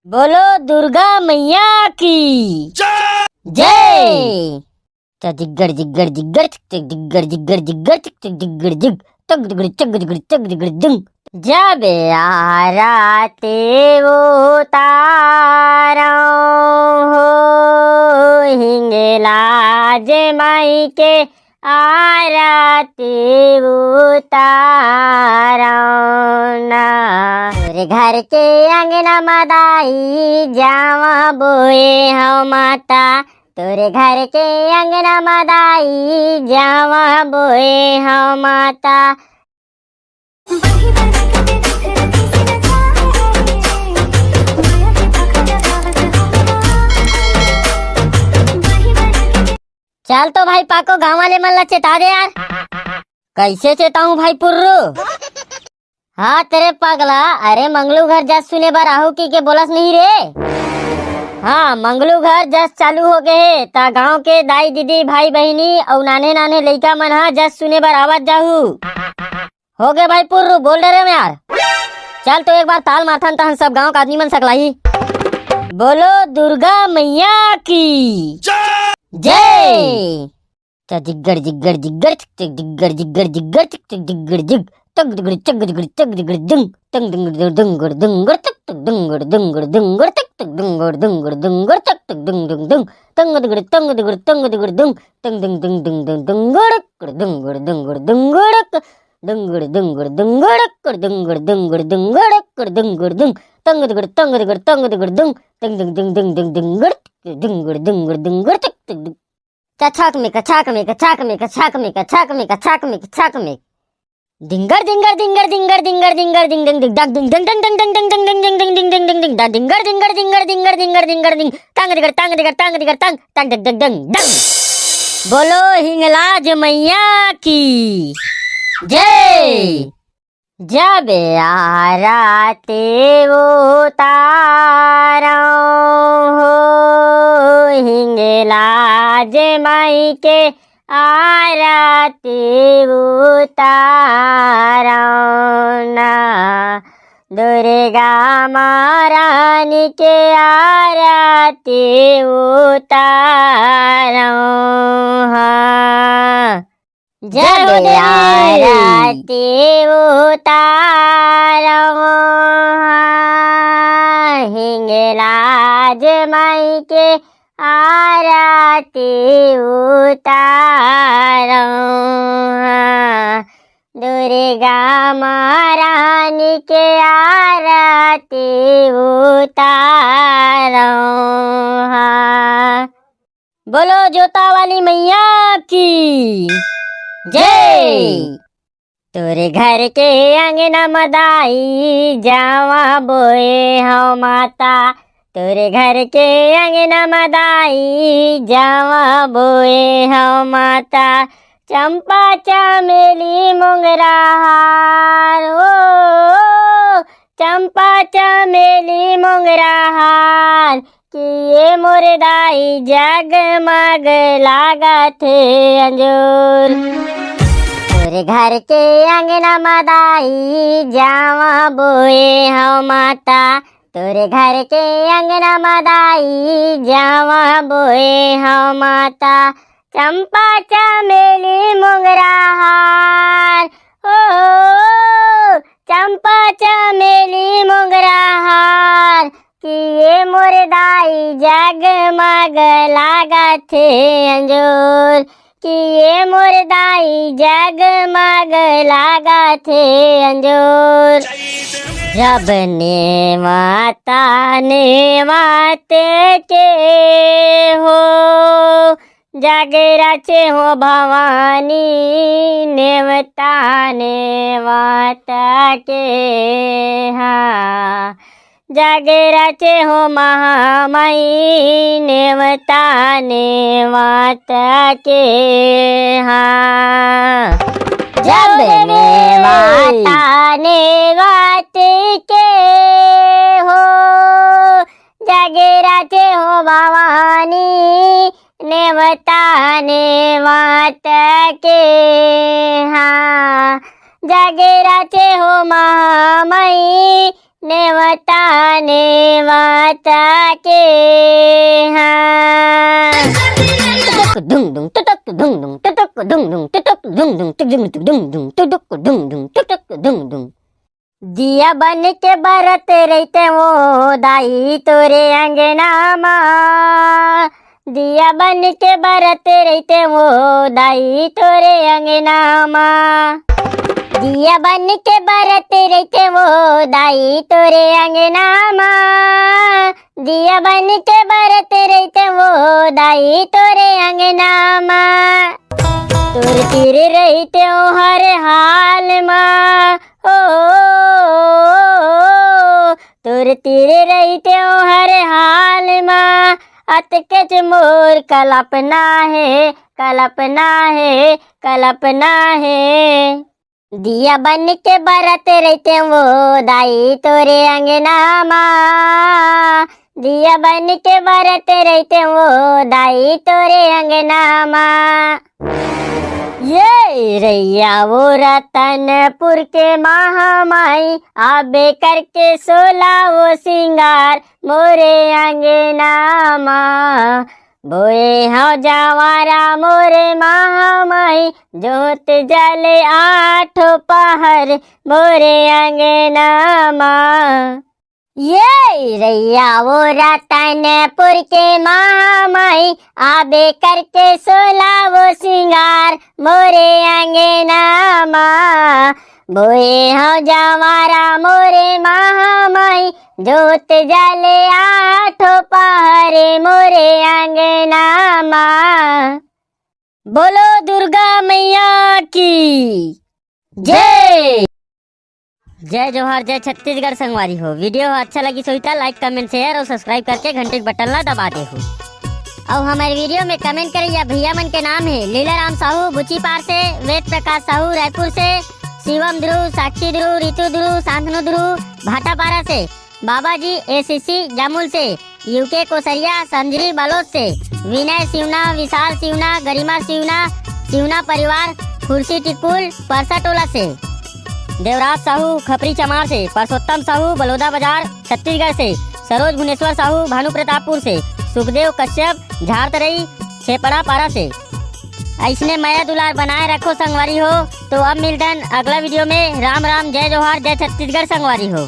बोलो दुर्गा मैया की जय। जिग्गर जिग्गर जिग्गर जिग्गर जिग्गर जिग्गर जिग्गर जिग तग दिगड़ चग दिगड़ चग दिगड़ दुंग। जब आराते वो तारा हो हिंगलाज माई के आरती उतारा ना तोरे घर के अंगना मदाई जावा बोए हो माता तोरे घर के अंगना मदाई जावा बोए हो माता। चल तो भाई पाको गाँव वाले मन ला चेता दे यार। कैसे चेताऊं भाई पुर्रू? हाँ तेरे पगला, अरे मंगलू घर जस सुने बार आहू की के बोलस नहीं रे। हाँ मंगलू घर जस चालू हो गए है ता गांव के दाई दीदी भाई बहनी और नाने नाने लइका मन हा जस सुने बार आवाज जाहू हो गए भाई पुर्रू बोल रहे मैं यार। चल तो एक बार ताल माथन तहन सब गांव का आदमी मन सकलाई। बोलो दुर्गा मैया की जय। जिग्गर जिग्गर जिग्गर जिग्गर जिग्गर जिग्गर जिग्गर जिग तग दिगड़ चग दिगड़ चग दिगड़ दुंग तंग दिगड़ दुंगड़ दुंगड़ तक तक दुंगड़ दुंगड़ दुंगड़ तक तक दुंगड़ दुंगड़ दुंगड़ तक तक दुंग दुंग दुंग तंग दिगड़ तंग दिगड़ दुंग तंग दुंग दुंग दुंग दुंग दुंगड़ दुंगड़ दुंगड़ दुंगड़ दुंगड़ दुंगड़ दुंगड़ दुंगड़ दुंगड़ दुंगड़ दुंगड़ दुंग तंग दिगड़ दुंग तंग दुंग दुंग दुंग दुंग दुंगड़ दुंगड़ दुंगड़ दुंगड़ तक तक कछाक में कछाक में कछाक में कछाक में कछाक में कछाक में कछाक में डिंगर डिंगर डिंगर डिंगर डिंगर डिंगर डिंग डिंग डिंग डिंग डिंग डिंग डिंग डिंग डिंग डिंग डिंग डिंग डिंग डिंग डिंग डिंग डिंगर डिंगर डिंगर डिंगर डिंगर डिंगर डिंग टांग दिगर टांग दिगर टांग दिगर टांग टांग डग डग डंग डंग। बोलो हिंगलाज मैया की जय। जब आराते वो तारा हो हिंगलाज माई के आरती उतारा ना दुर्गा महारानी के आरती उतारा जब आरती उतारा हिंगलाज माई के आरती उतारा दुर्गा महारानी के आरती उतारा। बोलो जोता वाली मैया की जय। तोरे घर के अंगना मदाई जावा बोए हो माता तोरे घर के अंगना मदाई जावा बोए हो माता चंपा चमेली मोगरा हार ओ चंपा चमेली मोगरा हार किए मोरे दाई जगमग लागत अंजोर तोरे घर के अंगना मदाई जावा बोए हो माता तोरे घर के अंगना मदाई जावा बोए हो माता चंपा चमेली मोगरा हार ओ चंपा चमेली मोगरा हार किए मोरे दाई जगमग लागत अंजोर किए मोरे दाई जगमग लागत अंजोर। जब ने माते के हो जागराचे हो भवानी नेवता नेवता के हाँ जागराचे हो महामाई नेवता नेवता के हाँ जब नेवता नेवता के हो जागराचे हो भवानी नेवता नेवता के हाँ जागराचे हो महामाई नेवता नेवता के हाँ दुंग दुंग टटक दुंग दुंग टटक दुंग दुंग टटक दुंग दुंग टटक दुंग दुंग टटक दुंग दुंग टटक दुंग दुंग दिया बन के बरत रहते वो दाई तोरे अंगना माँ दिया बन के बरत रहते वो दाई तोरे अंगना माँ दिया बन के बरत रहते वो दाई तोरे अंगना माँ दिया बन के बरत रहते वो दाई तोरे अंगना माँ तुर तिर रहते हो हर हाल माँ ओ तुर तिर रहते हो हर हाल माँ अतकच मोर कल्पना है कल्पना है कल्पना है दिया बन के बरत रहते वो दाई तोरे अंगना माँ दिया बन के बरत रहते वो दाई तोरे अंगना माँ ये रैया वो रतनपुर के महामाई आबे करके सोला वो सिंगार मोरे अंगना माँ बोए हाँ जावारा मोरे महामाई जोत जले आठों पहर मोरे अंगना माँ ये रैया वो रतनपुर के महामाई आबे करके सोला वो सिंगार मोरे अंगना माँ बोए हाँ जावारा मोरे महामाई जोत जले आठों पहरे मोरे अंगना माँ बोलो दुर्गा मैया की जय। जय जोहार जय छत्तीसगढ़ संगवारी हो। वीडियो अच्छा लगी सोईता लाइक कमेंट शेयर और सब्सक्राइब करके घंटे के बटन ला दबा दे हो। और हमारे वीडियो में कमेंट करिए भैया मन के नाम है लीलाराम साहू बुची पार से, वेद प्रकाश साहू रायपुर से, शिवम ध्रुव, साक्षी ध्रुव, रितु ध्रुव, शांतनु ध्रुव भाटापारा से, बाबा जी एसीसी जामुल से, यूके कोसरिया संजरी बालोद से, विनय सिवना, विशाल सिवना, गरिमा सिवना, सिवना परिवार खुर्सी टिकुल परसा टोला से, देवराज साहू खपरी चमार से, परसोत्तम साहू बलौदा बाजार छत्तीसगढ़ से, सरोज भुवनेश्वर साहू भानु प्रतापपुर से, सुखदेव कश्यप झारतरई छेपड़ा पारा से। ऐसने माया दुलार बनाए रखो संगवारी हो। तो अब मिलते हैं अगला वीडियो में। राम राम जय जोहार जय छत्तीसगढ़ संगवारी हो।